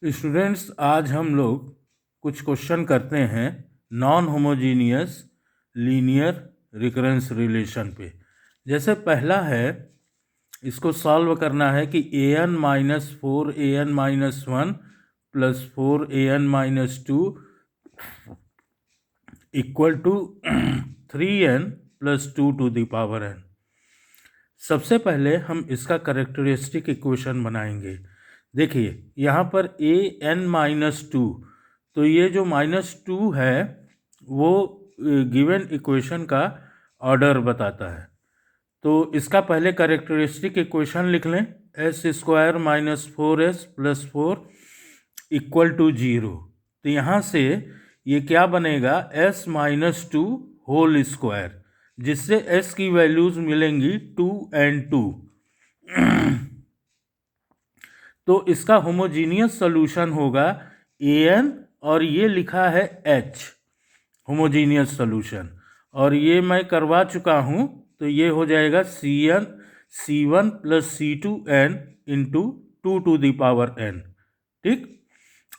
Students, आज हम लोग कुछ क्वेश्चन करते हैं non homogeneous linear recurrence relation पे। जैसे पहला है, इसको सॉल्व करना है कि an-4an-1 plus 4an-2 equal to 3n plus 2 to the power n। सबसे पहले हम इसका करेक्टरिस्टिक इक्वेशन बनाएंगे। देखिए यहाँ पर an-2, तो ये जो -2 है वो गिवन इक्वेशन का ऑर्डर बताता है। तो इसका पहले करेक्टरिस्टिक इक्वेशन लिख लें, s² - 4s + 4 इक्वल टू 0। तो यहाँ से ये क्या बनेगा, s-2 होल स्क्वायर, जिससे s की वैल्यूज मिलेंगी 2 और 2। तो इसका होमोजीनियस सॉल्यूशन होगा an, और ये लिखा है h, होमोजीनियस सॉल्यूशन, और ये मैं करवा चुका हूँ। तो ये हो जाएगा C1 + C2n into 2 to the power n। ठीक,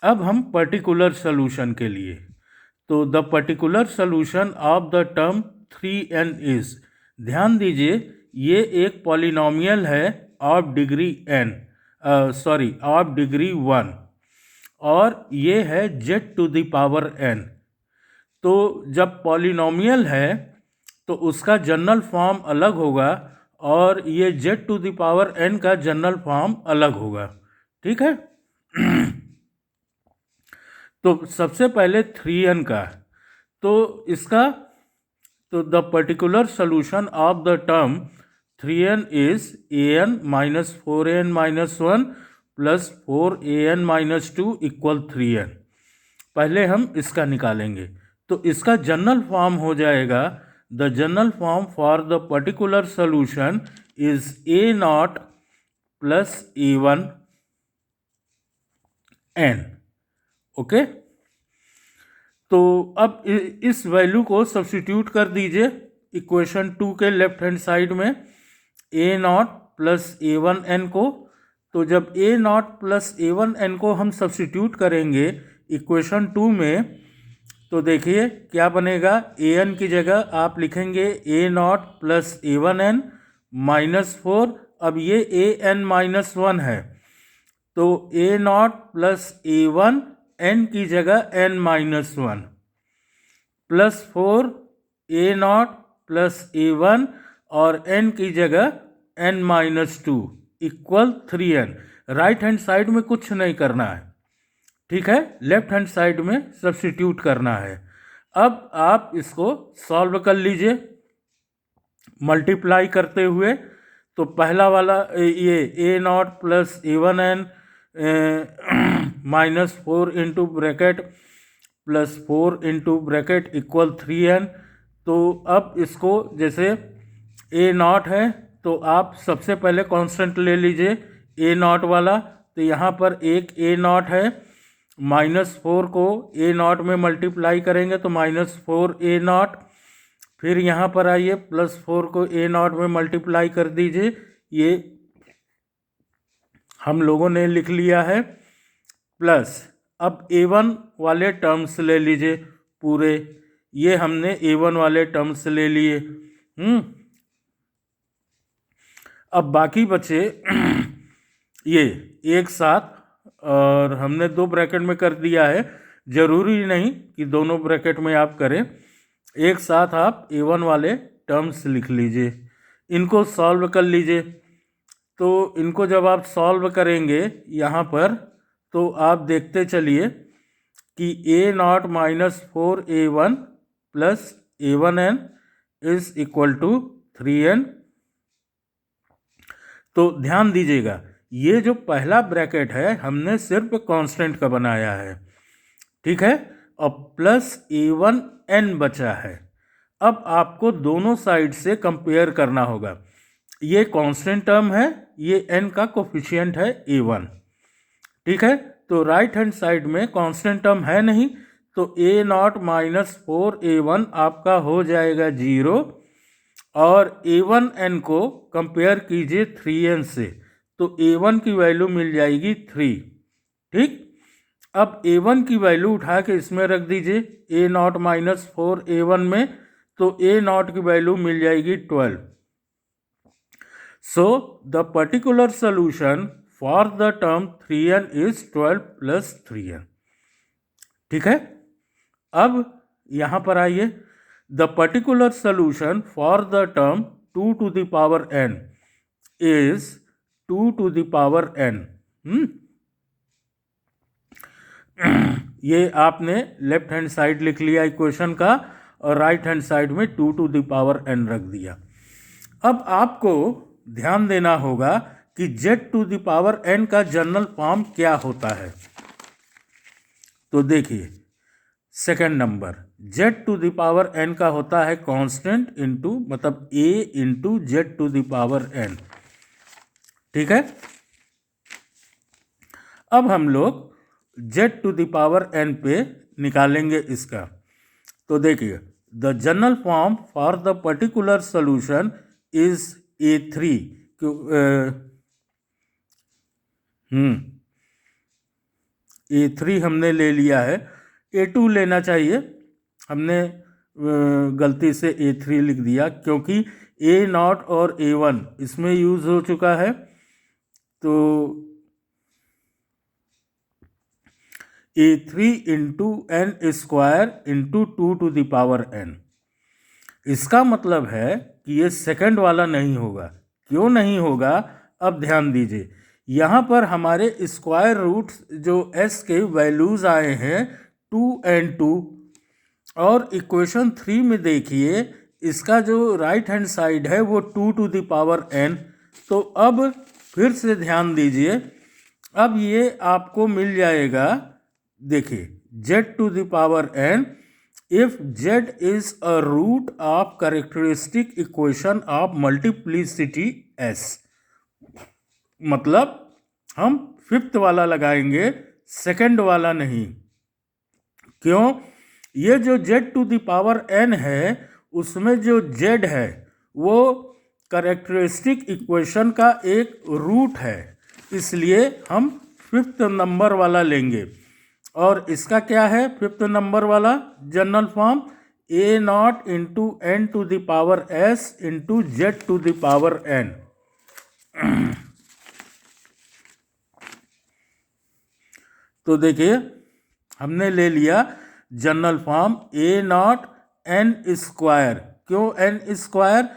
अब हम पर्टिकुलर सॉल्यूशन के लिए, तो the particular solution of the term 3n is, ध्यान दीजिए ये एक पॉलिनोमियल है ऑफ डिग्री ऑफ डिग्री 1, और ये है z to the power n। तो जब पॉलिनोमियल है तो उसका जनरल फॉर्म अलग होगा, और ये z to the power n का जनरल फॉर्म अलग होगा। ठीक है। तो सबसे पहले 3n का, तो इसका, तो the particular solution of the term 3n is an - 4an-1 plus 4an-2 equal 3n। पहले हम इसका निकालेंगे, तो इसका जनरल फॉर्म हो जाएगा, the general form for the particular solution is a0 plus a1 n। Okay, तो अब इस वैल्यू को सब्स्टिट्यूट कर दीजिए इक्वेशन 2 के लेफ्ट हैंड साइड में, a0 प्लस a1n को। तो जब a0 प्लस a1n को हम सब्स्टिट्यूट करेंगे इक्वेशन 2 में, तो देखिए क्या बनेगा, an की जगह आप लिखेंगे a0 प्लस a1n -4। अब ये an-1 है, तो a0 प्लस a1 n की जगह n-1 plus 4 a0 plus a1 और n की जगह n-2 equal 3n। Right hand side में कुछ नहीं करना है, ठीक है, लेफ्ट हैंड साइड में सब्स्टिट्यूट करना है। अब आप इसको सॉल्व कर लीजिए मल्टीप्लाई करते हुए। तो पहला वाला ये a0 plus a1n -4 into bracket plus 4 into bracket equal 3n। तो अब इसको, जैसे a0 है तो आप सबसे पहले कांस्टेंट ले लीजिए a0 वाला। तो यहाँ पर एक a0 है, -4 को a0 में मल्टीप्लाई करेंगे तो -4 a0। फिर यहाँ पर आइए, +4 को a0 में मल्टीप्लाई कर दीजिए, ये हम लोगों ने लिख लिया है। प्लस अब a1 वाले टर्म्स ले लीजिए पूरे, ये हमने a1 वाले टर्म्स ले लिए। अब बाकी बचे ये एक साथ, और हमने 2 ब्रैकेट में कर दिया है, जरूरी नहीं कि दोनों ब्रैकेट में आप करें, एक साथ आप a1 वाले टर्म्स लिख लीजिए, इनको सॉल्व कर लीजिए। तो इनको जब आप सॉल्व करेंगे यहाँ पर, तो आप देखते चलिए कि a0 - 4a1 plus a1n is equal to 3n। तो ध्यान दीजिएगा, ये जो पहला ब्रैकेट है हमने सिर्फ कांस्टेंट का बनाया है, ठीक है, और प्लस a1n बचा है। अब आपको दोनों साइड से कंपेयर करना होगा, ये कांस्टेंट टर्म है, ये n का कोफिशिएंट है a1, ठीक है। तो राइट हैंड साइड में कांस्टेंट टर्म है नहीं, तो a0 - 4a1 आपका हो जाएगा 0, और a1n को कंपेयर कीजिए 3n से, तो a1 की वैल्यू मिल जाएगी 3। ठीक, अब A1 की वैल्यू उठा के इसमें रख दीजिए, A0 माइनस 4 A1 में, तो A0 की वैल्यू मिल जाएगी 12. So the particular solution for the term 3n is 12 plus 3n. ठीक है. अब यहां पर आइए, the particular solution for the term 2 to the power n is 2 to the power n. ये आपने लेफ्ट हैंड साइड लिख लिया इक्वेशन का और राइट हैंड साइड में 2 to the power n रख दिया. अब आपको ध्यान देना होगा कि z to the power n का जनरल फॉर्म क्या होता है. तो देखिए, second number z to the power n का होता है कांस्टेंट इंटू, मतलब a into z to the power n. ठीक है. अब हम लोग z to the power n पे निकालेंगे इसका. तो देखिए, the general form for the particular solution is a3. A3 हमने ले लिया है, A2 लेना चाहिए. हमने गलती से A3 लिख दिया क्योंकि A0 और A1 इसमें यूज हो चुका है. तो A3 into n square into 2 to the power n. इसका मतलब है कि ये सेकंड वाला नहीं होगा. क्यों नहीं होगा, अब ध्यान दीजिए. यहाँ पर हमारे स्क्वायर रूट्स जो s के वैल्यूज आए हैं 2 and 2, और इक्वेशन 3 में देखिए इसका जो राइट हैंड साइड है वो 2 to the पावर n. तो अब फिर से ध्यान दीजिए, अब ये आपको मिल जाएगा. देखिए, z to the power n if z is a root of characteristic equation of multiplicity s. मतलब हम फिफ्थ वाला लगाएंगे, सेकंड वाला नहीं. क्यों? ये जो z to the power n है उसमें जो z है वो कैरेक्टरिस्टिक इक्वेशन का एक रूट है, इसलिए हम फिफ्थ नंबर वाला लेंगे. और इसका क्या है फिफ्थ नंबर वाला general form? A0 into n to the power s into z to the power n. तो देखिए, हमने ले लिया general form A0 n square. क्यों n स्क्वायर?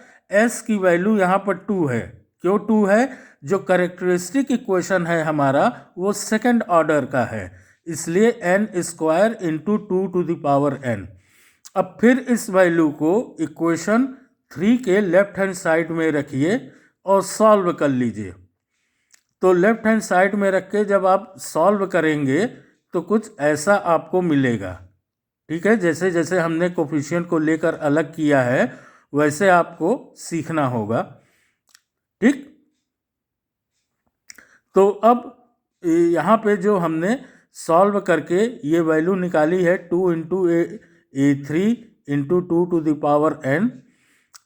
s की वैल्यू यहाँ पर 2 है. क्यों 2 है? जो कैरेक्टरिस्टिक इक्वेशन है हमारा वो सेकंड ऑर्डर का है, इसलिए n square into 2 to the power n. अब फिर इस वैल्यू को इक्वेशन 3 के लेफ्ट हैंड साइड में रखिए और सॉल्व कर लीजिए. तो लेफ्ट हैंड साइड में रख के जब आप सॉल्व करेंगे तो कुछ ऐसा आपको मिलेगा. ठीक है, जैसे जैसे हमने कोफिशिएंट को लेकर अलग किया है वैसे आपको सीखना होगा. ठीक. तो अब यहाँ पे जो हमने सॉल्व करके ये वैल्यू निकाली है 2 into A3 into 2 to the power n.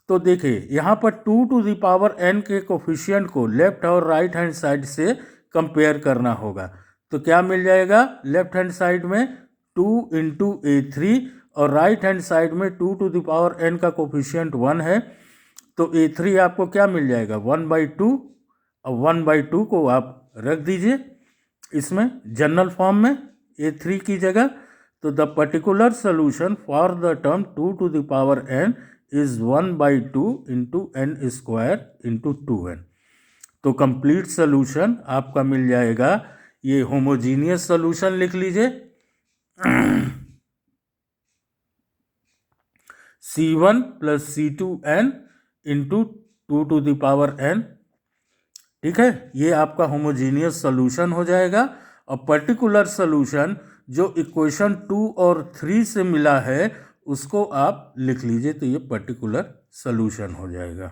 तो देखिए, यहाँ पर 2 to the पावर n के कोफिशिएंट को लेफ्ट और राइट हैंड साइड से कंपेयर करना होगा. तो क्या मिल जाएगा? लेफ्ट हैंड साइड में 2 इंटू A3 और राइट हैंड साइड में 2 to the पावर n का कोफिशिएंट 1 है. तो A3 आपको क्या मिल जाएगा? 1/2. और 1/2 को आप रख दीजिए इसमें जनरल फॉर्म में A3 की जगह. तो the particular solution for the term 2 to the power n is 1/2 into n square into 2n. तो कंप्लीट सोल्यूशन आपका मिल जाएगा. ये होमोजीनियस सोल्यूशन लिख लीजिए, C1 plus C2n into 2 to the power n. ठीक है, ये आपका होमोजीनियस सोल्यूशन हो जाएगा. और पर्टिकुलर सोल्यूशन जो इक्वेशन 2 और 3 से मिला है उसको आप लिख लीजिए, तो ये पर्टिकुलर सोल्यूशन हो जाएगा.